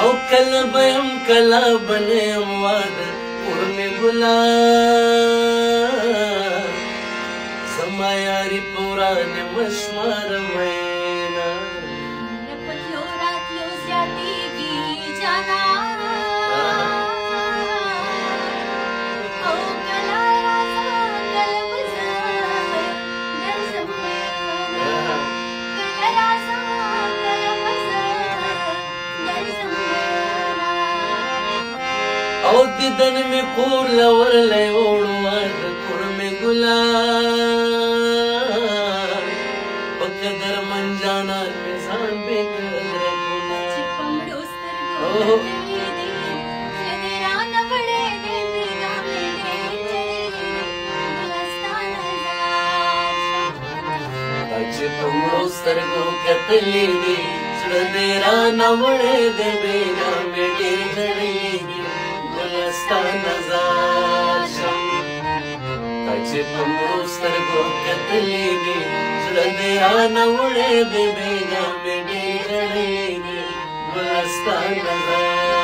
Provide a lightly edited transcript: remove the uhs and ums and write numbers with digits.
او کله بیم کله بنیم واده ورمی ګلان زما یاري پورا نمشمار مینا پتلو راتلو زیاتیږي جانا او کله راځه کله مزه درځم کله راځه کله مزه درځم او دیدن می کور لور لای وړو د کور می ګلان پکدر منجانا می ځان به کړه چې پمړو سترګو چې پمړو سترګو کتلې دي زړه دې رانه وړې دې بینا مې ډېر زړېږي ګلستان نظر شم چې پمړو سترګو کتلې دي زړه دې رانه وړې دې بینا مې ډېر زړېږي ګلستان نظر